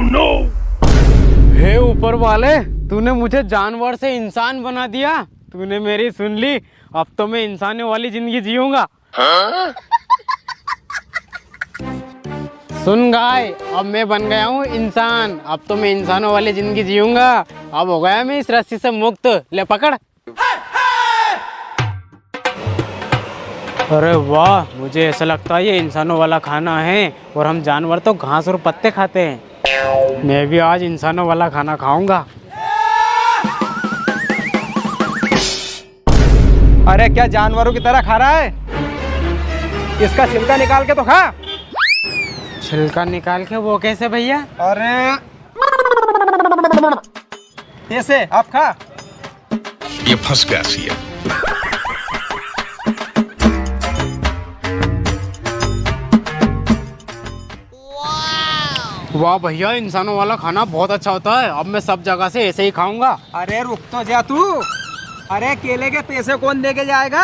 हे ऊपर वाले, तूने मुझे जानवर से इंसान बना दिया। तूने मेरी सुन ली, अब तो मैं इंसानों वाली जिंदगी जीऊंगा। सुन गाय, अब मैं बन गया हूँ इंसान। अब तो मैं इंसानों वाली जिंदगी जीऊंगा। अब हो गया मैं इस रस्सी से मुक्त। ले पकड़। अरे वाह, मुझे ऐसा लगता है ये इंसानों वाला खाना है और हम जानवर तो घास और पत्ते खाते हैं। मैं भी आज इंसानों वाला खाना खाऊंगा। अरे क्या जानवरों की तरह खा रहा है? इसका छिलका निकाल के तो खा। छिलका निकाल के? वो कैसे भैया? अरे ऐसे आप खा। ये फंस गया सी है। वाह भैया, इंसानों वाला खाना बहुत अच्छा होता है। अब मैं सब जगह से ऐसे ही खाऊंगा। अरे रुक तो जा तू। अरे केले के पैसे कौन दे के जाएगा?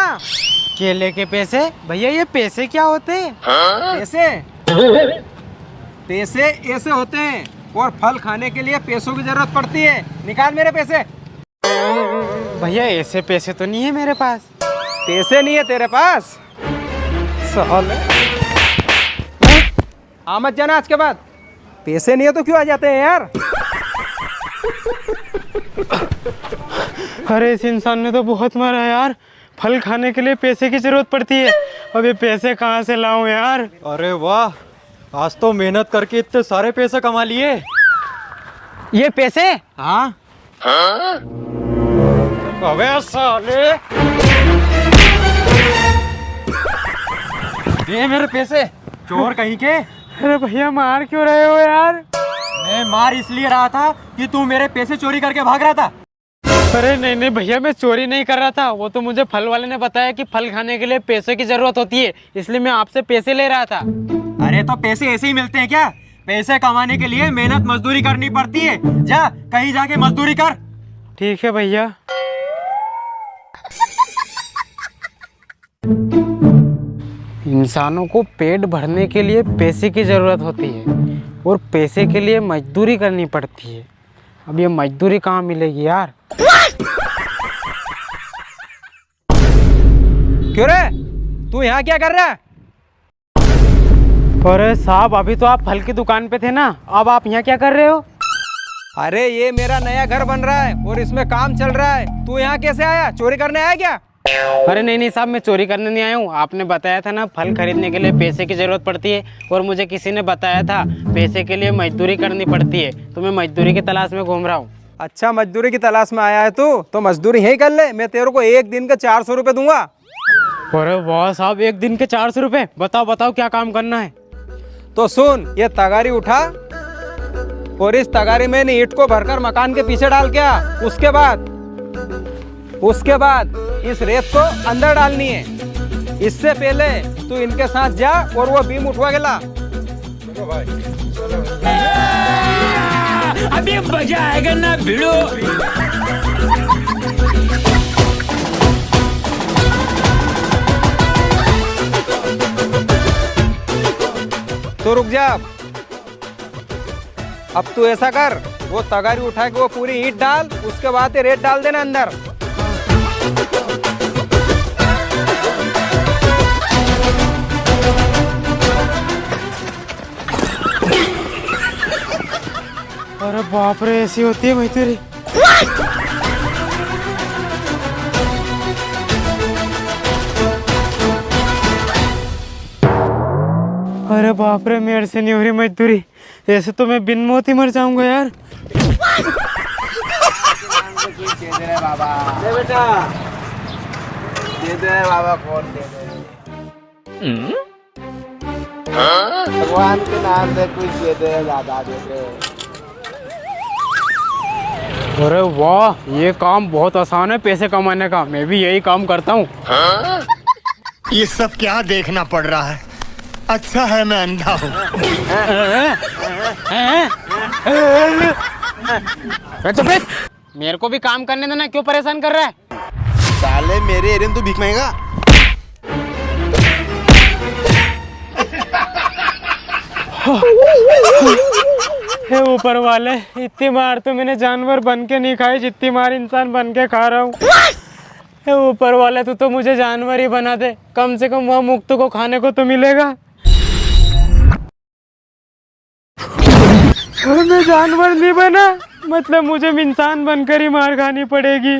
केले के पैसे? भैया ये पैसे क्या होते हैं? पैसे पैसे ऐसे होते हैं और फल खाने के लिए पैसों की जरूरत पड़ती है। निकाल मेरे पैसे। भैया ऐसे पैसे तो नहीं है मेरे पास। पैसे नहीं है तेरे पास? साले आ मत जाना आज के बाद। पैसे नहीं है तो क्यों आ जाते हैं यार? अरे इस इंसान ने तो बहुत मारा यार। फल खाने के लिए पैसे की जरूरत पड़ती है। अब ये पैसे कहाँ से लाऊं यार? अरे वाह, आज तो मेहनत करके इतने सारे पैसे कमा लिए। ये पैसे? हाँ? अबे साले, ये मेरे पैसे, चोर कहीं के। अरे भैया मार क्यों रहे हो यार? मैं मार इसलिए रहा था कि तू मेरे पैसे चोरी करके भाग रहा था। अरे नहीं नहीं भैया, मैं चोरी नहीं कर रहा था। वो तो मुझे फल वाले ने बताया कि फल खाने के लिए पैसे की जरूरत होती है, इसलिए मैं आपसे पैसे ले रहा था। अरे तो पैसे ऐसे ही मिलते हैं क्या? पैसे कमाने के लिए मेहनत मजदूरी करनी पड़ती है। जा कहीं जाके मजदूरी कर। ठीक है भैया। इंसानों को पेट भरने के लिए पैसे की जरूरत होती है और पैसे के लिए मजदूरी करनी पड़ती है। अब ये मजदूरी कहाँ मिलेगी यार? क्यों रे, तू यहाँ क्या कर रहा है? अरे साहब, अभी तो आप फल की दुकान पे थे ना, अब आप यहाँ क्या कर रहे हो? अरे ये मेरा नया घर बन रहा है और इसमें काम चल रहा है। तू यहाँ कैसे आया? चोरी करने आया क्या? अरे नहीं नहीं साहब, मैं चोरी करने नहीं आया हूँ। आपने बताया था ना फल खरीदने के लिए पैसे की जरूरत पड़ती है, और मुझे किसी ने बताया था पैसे के लिए मजदूरी करनी पड़ती है, तो मैं मजदूरी की तलाश में घूम रहा हूँ। अच्छा, मजदूरी की तलाश में आया है तू? तो मजदूरी यही कर ले। मैं तेरे को एक दिन के 400 रुपए दूंगा। अरे वाह साहब, एक दिन के 400 रुपए? बताओ बताओ क्या काम करना है? तो सुन, ये तगारी उठा और इस तगारी में ईंट को भरकर मकान के पीछे डाल के आ। उसके बाद इस रेत को अंदर डालनी है। इससे पहले तू इनके साथ जा और वो बीम उठवा के ला। अभी मजा आएगा ना भिड़ो। तो रुक जा। अब तू ऐसा कर, वो तगारी उठा के वो पूरी ईंट डाल, उसके बाद ये रेत डाल देना अंदर। अरे बाप रे, ऐसी होती है भाई तेरी। अरे बाप रे, मेरे से नहीं हो रही मजदूरी। ऐसे तो मैं बिन मौत ही मर जाऊंगा यार। बाबा दे बेटा, दे दे बाबा, कौन दे दे। भगवान के नाम से कुछ दे दे दादा, दे दे। अरे वाह, ये काम बहुत आसान है पैसे कमाने का। मैं भी यही काम करता हूँ। ये सब क्या देखना पड़ रहा है? अच्छा है मैं अंधा हूँ। मेरे को भी काम करने देना, क्यों परेशान कर रहा है? साले मेरे एरिया में तो भीख मांगेगा। हे ऊपर वाले, इतनी मार तो मैंने जानवर बन के नहीं खाई जितनी मार इंसान बन के खा रहा हूँ। हे ऊपर वाले, तू तो मुझे जानवर ही बना दे, कम से कम वह मुक्त को खाने को तो मिलेगा। मैं जानवर नहीं बना, मतलब मुझे इंसान बनकर ही मार खानी पड़ेगी।